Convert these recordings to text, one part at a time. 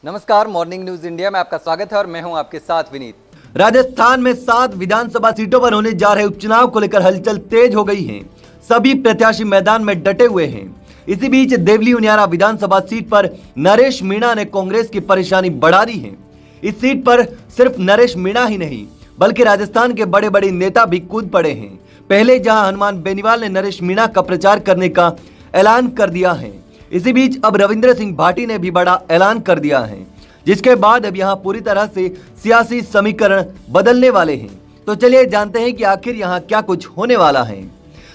नमस्कार, morning news India में आपका स्वागत है और मैं हूं आपके साथ विनीत। राजस्थान में 7 विधानसभा सीटों पर होने जा रहे उपचुनाव को लेकर हलचल तेज हो गई है। सभी प्रत्याशी मैदान में डटे हुए हैं। इसी बीच देवली उनियारा विधानसभा सीट पर नरेश मीणा ने कांग्रेस की परेशानी बढ़ा दी है। इस सीट पर सिर्फ नरेश मीणा ही नहीं बल्कि राजस्थान के बड़े बड़े नेता भी कूद पड़े हैं। पहले जहां हनुमान बेनीवाल ने नरेश मीणा का प्रचार करने का ऐलान कर दिया है, इसी बीच अब रविंद्र सिंह भाटी ने भी बड़ा ऐलान कर दिया है, जिसके बाद अब यहां पूरी तरह से सियासी समीकरण बदलने वाले हैं। तो चलिए जानते हैं कि आखिर यहां क्या कुछ होने वाला है।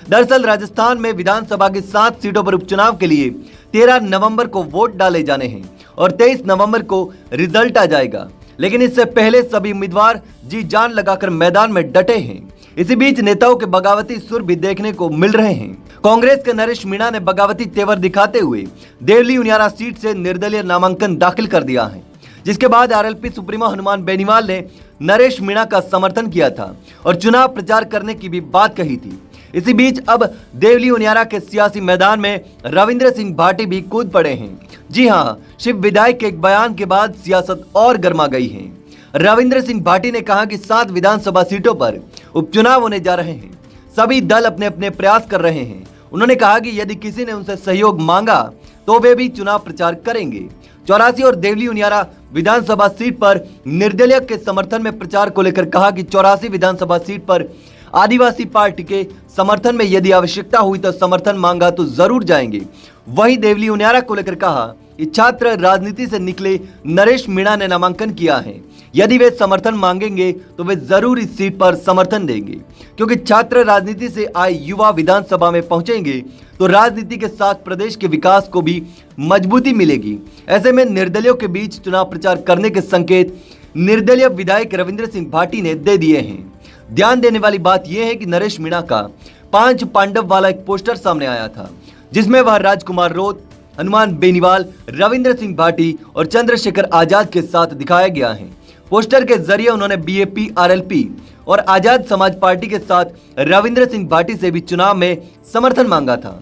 दरअसल राजस्थान में विधानसभा की 7 सीटों पर उपचुनाव के लिए 13 नवंबर को वोट डाले जाने हैं और 23 नवंबर को रिजल्ट आ जाएगा। लेकिन इससे पहले सभी उम्मीदवार जी जान लगाकर मैदान में डटे हैं। इसी बीच नेताओं के बगावती सुर भी देखने को मिल रहे हैं। कांग्रेस के नरेश मीणा ने बगावती तेवर दिखाते हुए देवली उनियारा सीट से निर्दलीय नामांकन दाखिल कर दिया है, जिसके बाद आरएलपी सुप्रीमो हनुमान बेनीवाल ने नरेश मीणा का समर्थन किया था और चुनाव प्रचार करने की भी बात कही थी। इसी बीच अब देवली उनियारा के सियासी मैदान में रविंद्र सिंह भाटी भी कूद पड़े हैं। जी हां, शिव विधायक के एक बयान के बाद सियासत और गर्मा गई है। रविंद्र सिंह भाटी ने कहा कि 7 विधानसभा सीटों पर उपचुनाव होने जा रहे हैं। सभी दल अपने अपने प्रयास कर रहे हैं। उन्होंने कहा कि यदि किसी ने उनसे सहयोग मांगा तो वे भी चुनाव प्रचार करेंगे। 84 और देवली उनियारा विधानसभा सीट पर निर्दलीय के समर्थन में प्रचार को लेकर कहा कि 84 विधानसभा सीट पर आदिवासी पार्टी के समर्थन में यदि आवश्यकता हुई तो समर्थन मांगा तो जरूर जाएंगे। वहीं देवली उनियारा को लेकर कहा कि छात्र राजनीति से निकले नरेश मीणा ने नामांकन किया है। यदि वे समर्थन मांगेंगे तो वे जरूर इस सीट पर समर्थन देंगे, क्योंकि छात्र राजनीति से आए युवा विधानसभा में पहुंचेंगे तो राजनीति के साथ प्रदेश के विकास को भी मजबूती मिलेगी। ऐसे में निर्दलियों के बीच चुनाव प्रचार करने के संकेत निर्दलीय विधायक रविंद्र सिंह भाटी ने दे दिए हैं। ध्यान देने वाली बात यह है कि नरेश मीणा का 5 पांडव वाला एक पोस्टर सामने आया था, जिसमें वह राजकुमार रोत, हनुमान बेनीवाल, रविंद्र सिंह भाटी और चंद्रशेखर आजाद के साथ दिखाया गया है। पोस्टर के जरिए उन्होंने बीएपी, आरएलपी और आजाद समाज पार्टी के साथ रविंद्र सिंह भाटी से भी चुनाव में समर्थन मांगा था।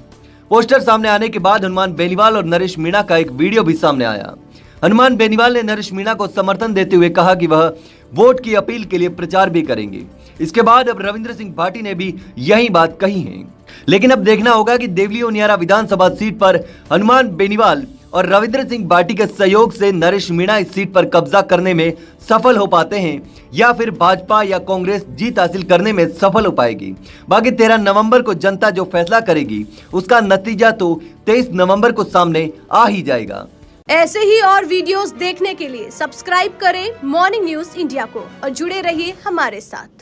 पोस्टर सामने आने के बाद हनुमान बेनीवाल और नरेश मीणा का एक वीडियो भी सामने आया। हनुमान बेनीवाल ने नरेश मीणा को समर्थन देते हुए कहा कि वह वोट की अपील के लिए प्रचार भी करेंगे। इसके बाद अब रविंद्र सिंह भाटी ने भी यही बात कही है। लेकिन अब देखना होगा कि देवली उनियारा विधानसभा सीट पर हनुमान बेनीवाल और रविंद्र सिंह भाटी के सहयोग से नरेश मीणा इस सीट पर कब्जा करने में सफल हो पाते हैं या फिर भाजपा या कांग्रेस जीत हासिल करने में सफल हो पाएगी। बाकी 13 नवंबर को जनता जो फैसला करेगी उसका नतीजा तो 23 नवंबर को सामने आ ही जाएगा। ऐसे ही और वीडियोस देखने के लिए सब्सक्राइब करें मॉर्निंग न्यूज इंडिया को और जुड़े रहिए हमारे साथ।